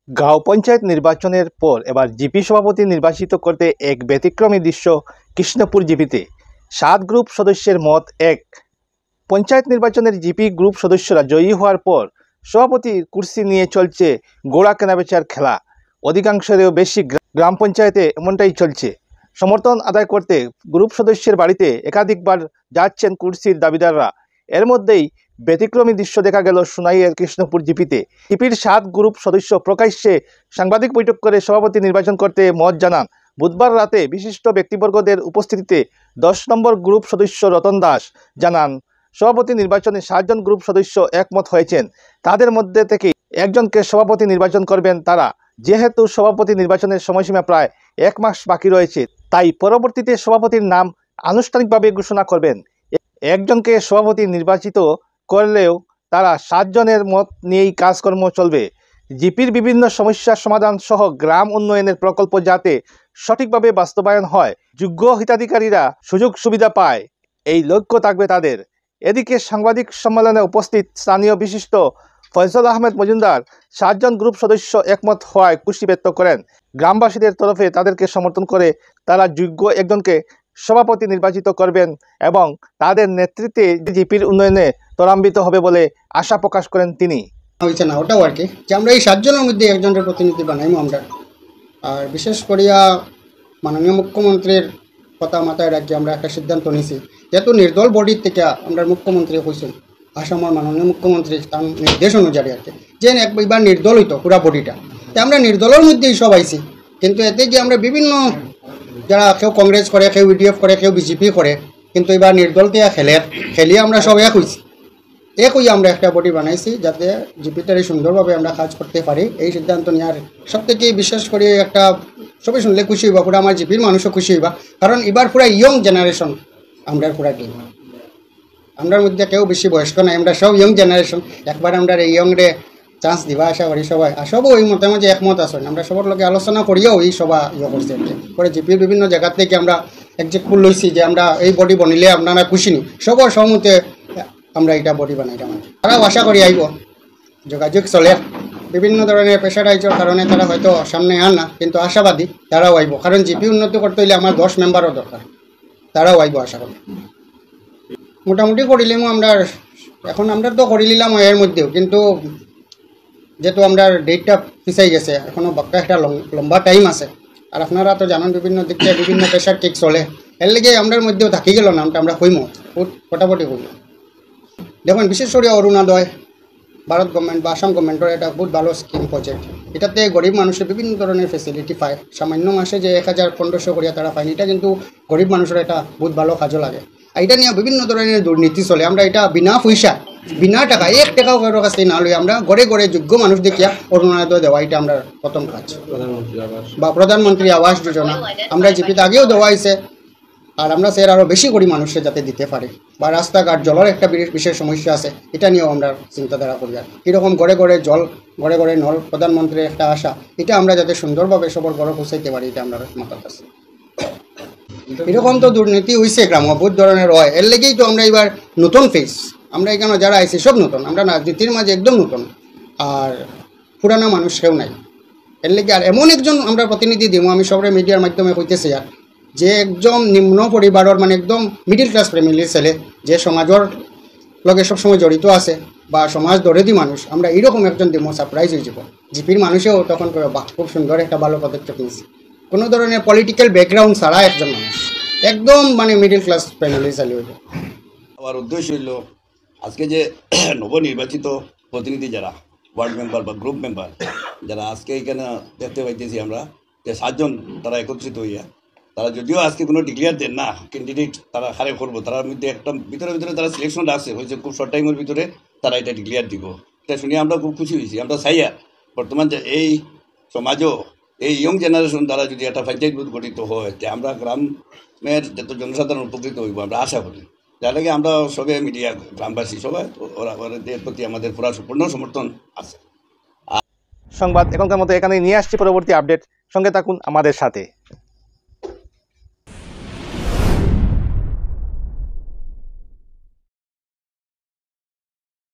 গাঁও পঞ্চায়েত নির্বাচনের পর এবার জিপি সভাপতি নির্বাচিত করতে এক ব্যতিক্রমী দৃশ্য কৃষ্ণপুর জিপিতে 7 গ্রুপ সদস্যের মত এক। পঞ্চায়েত নির্বাচনের জিপি গ্রুপ সদস্যরা জয়ী হওয়ার পর সভাপতির কুর্সি নিয়ে চলছে গোড়া কেনাবেচার খেলা। অধিকাংশেরও বেশি গ্রাম পঞ্চায়েতে এমনটাই চলছে। সমর্থন আদায় করতে গ্রুপ সদস্যের বাড়িতে একাধিকবার যাচ্ছেন কুর্সির দাবিদাররা। এর মধ্যেই ব্যতিক্রমী দৃশ্য দেখা গেল সোনাইয়ের কৃষ্ণপুর জিপিতে। জিপির 7 গ্রুপ সদস্য প্রকাশ্যে সাংবাদিক বৈঠক করে সভাপতি নির্বাচন করতে মত জানান। বুধবার রাতে বিশিষ্ট ব্যক্তিবর্গদের উপস্থিতিতে 10 নম্বর গ্রুপ সদস্য রতন দাস জানান, সভাপতি নির্বাচনে 7 জন গ্রুপ সদস্য একমত হয়েছেন। তাদের মধ্যে থেকে একজনকে সভাপতি নির্বাচন করবেন তারা। যেহেতু সভাপতি নির্বাচনের সময়সীমা প্রায় 1 মাস বাকি রয়েছে, তাই পরবর্তীতে সভাপতির নাম আনুষ্ঠানিকভাবে ঘোষণা করবেন। একজনকে সভাপতি নির্বাচিত করলেও তারা 7 জনের মত নিয়েই কাজকর্ম চলবে। জিপির বিভিন্ন সমস্যার সমাধান সহ গ্রাম উন্নয়নের প্রকল্প যাতে সঠিকভাবে বাস্তবায়ন হয়, যোগ্য হিতাধিকারীরা সুযোগ সুবিধা পায়, এই লক্ষ্য থাকবে তাদের। এদিকে সাংবাদিক সম্মেলনে উপস্থিত স্থানীয় বিশিষ্ট ফয়সাল আহমেদ মজুমদার 7 জন গ্রুপ সদস্য একমত হওয়ায় খুশি ব্যক্ত করেন। গ্রামবাসীদের তরফে তাদেরকে সমর্থন করে তারা যোগ্য একজনকে সভাপতি নির্বাচিত করবেন এবং তাদের নেতৃত্বে জিপির উন্নয়নে ত্বরান্বিত হবে বলে আশা প্রকাশ করেন তিনি। হয়েছে না ওটাও আর কি যে আমরা এই 7 জনের মধ্যে একজনের প্রতিনিধি বানাইমো আমরা। আর বিশেষ করিয়া মাননীয় মুখ্যমন্ত্রীর কথা মাথায় রাখি আমরা একটা সিদ্ধান্ত নিয়েছি, যেহেতু নির্দল বডির থেকে আমরা মুখ্যমন্ত্রী হয়েছেন, আসামের মাননীয় মুখ্যমন্ত্রী তার নির্দেশ অনুযায়ী আর কি যে একবার নির্দল হইতো পুরা বডিটা, তাই আমরা নির্দলের মধ্যেই সব আইছি। কিন্তু এতে যে আমরা বিভিন্ন যারা কেউ কংগ্রেস করে, কেউ ইউডিএফ করে, কেউ বিজেপি করে, কিন্তু এবার নির্দল দিয়ে খেলিয়ে আমরা সব এক হয়েছি। হয়ে আমরা একটা বডি বানাইছি যাতে জিপিটারে সুন্দরভাবে আমরা কাজ করতে পারি। এই সিদ্ধান্ত নেওয়ার সবথেকে বিশেষ করে একটা সবাই শুনলে খুশি হইবা, পুরো আমার জিপির মানুষও খুশি হইবা, কারণ এবার পুরা ইয়ং জেনারেশন আমরা পুরা টিম। আমরার মধ্যে কেউ বেশি বয়স্ক নাই, আমরা সব ইয়ং জেনারেশন। একবার আমরা এই ইয়ং রে চান্স দিবা আশা করি সবাই। আর সবও ওই মতামত একমত আসেন, আমরা সবার লগে আলোচনা করিয়াও এই সভা করছি পরে জিপির বিভিন্ন জায়গা থেকে আমরা একজেক্ট লইছি যে আমরা এই বডি বনিলে আপনারা খুশি নি, সবার সহমতে আমরা এটা বডি বানাইলাম। তারাও আশা করি আইব, যোগাযোগ চলে। বিভিন্ন ধরনের প্রেশারাইজের কারণে তারা হয়তো সামনে আন না, কিন্তু আশাবাদী তারাও আইব, কারণ জিপি উন্নতি করতে হইলে আমার 10 মেম্বারও দরকার। তারাও আইব আশা করি। মোটামুটি করিলাম আমরা, এখন আমরা তো করে নিলাম এর মধ্যেও, কিন্তু যেহেতু আমরা ডেটটা পিছাই গেছে, এখনও বাক্কা একটা লম্বা টাইম আছে। আর আপনারা তো জানেন বিভিন্ন দিক থেকে বিভিন্ন প্রেশার ঠিক চলে, এর লেগে আমরার মধ্যেও থাকি গেল নামটা আমরা কইমো ফটাফটি কইম। দেখুন বিশেষ করে অরুণোদয় ভারত গভর্নমেন্ট বা আসাম গভর্নমেন্টের এটা বহুত ভালো স্কিম প্রজেক্ট। এটাতে গরিব মানুষের বিভিন্ন ধরনের ফেসিলিটি পায়। সামান্য মাসে যে 1000-1500 করিয়া তারা পায়নি, এটা কিন্তু গরিব মানুষের এটা বহুত ভালো কাজও লাগে। আর এটা নিয়ে বিভিন্ন ধরনের দুর্নীতি চলে। আমরা এটা বিনা পয়সা বিনা টাকা 1 টাকাও কারোর কাছে না লই আমরা ঘরে ঘরে যোগ্য মানুষ দেখিয়া অরুণোদয় দেওয়া, এটা আমরা প্রথম কাজ। বা প্রধানমন্ত্রী আবাস যোজনা আমরা জিপিতে আগেও দেওয়া হয়েছে, আর আমরা স্যার আরও বেশি করে মানুষের যাতে দিতে পারে। বা রাস্তাঘাট জলের একটা বিশেষ সমস্যা আছে, এটা নিয়েও আমরা চিন্তাধারা করি। আর কীরকম ঘরে ঘরে জল, ঘরে ঘরে নল, প্রধানমন্ত্রীর একটা আশা, এটা আমরা যাতে সুন্দরভাবে সবার ঘরে পৌঁছাইতে পারি, এটা আমরা মাথার কাছে। এরকম তো দুর্নীতি হয়েছে গ্রাম বহুত ধরনের হয়, এর লেগেই তো আমরা এবার নতুন ফেস। আমরা এখানে যারা আইছি সব নতুন, আমরা রাজনীতির মাঝে একদম নতুন, আর পুরানো মানুষ কেউ নাই। এর লেগে আর এমন একজন আমরা প্রতিনিধি দিব, আমি সবাই মিডিয়ার মাধ্যমে কইতেছি, আর যে একদম নিম্ন পরিবারের মানে একদম মিডিল ক্লাস ফ্যামিলির ছেলে, যে সমাজের লগে সবসময় জড়িত আছে বা সমাজ দরেদি মানুষ, আমরা এইরকম একজন দিব, সারপ্রাইজ হয়ে যাব। জিপির মানুষেও তখন করে বাহ খুব সুন্দর একটা ভালো পদক্ষেপ নিয়েছি। কোনো ধরনের পলিটিক্যাল ব্যাকগ্রাউন্ড ছাড়া একজন মানুষ একদম মানে মিডিল ক্লাস ফ্যামিলির ছেলে হইল। আমার উদ্দেশ্য হইল আজকে যে নবনির্বাচিত প্রতিনিধি যারা ওয়ার্ড মেম্বার বা গ্রুপ মেম্বার যারা আজকে এখানে দেখতে পাইতেছি আমরা যে 7 জন তারা একত্রিত হইয়া, তারা যদিও আজকে কোনো ডিক্লেয়ার দেন না ক্যান্ডিডেট তারা হারে করবো, তার মধ্যে একটা ভিতরে তারা সিলেকশন আসছে হয়েছে, খুব শর্ট টাইমের ভিতরে তারা এটা ডিক্লেয়ার দিব। এটা শুনে আমরা খুব খুশি হয়েছি। আমরা চাইয়া বর্তমান যে এই সমাজও এই ইয়ং জেনারেশন দ্বারা যদি একটা পঞ্চায়েত গঠিত হয়, যে আমরা গ্রামের যত জনসাধারণ উপকৃত হইব আমরা আশা করি। যার লাগে আমরা সবে মিডিয়া গ্রামবাসী সবাই ওদের প্রতি আমাদের পুরা পূর্ণ সমর্থন আছে। সংবাদ এখনকার মতো এখানে নিয়ে আসছি, পরবর্তী আপডেট সঙ্গে থাকুন আমাদের সাথে।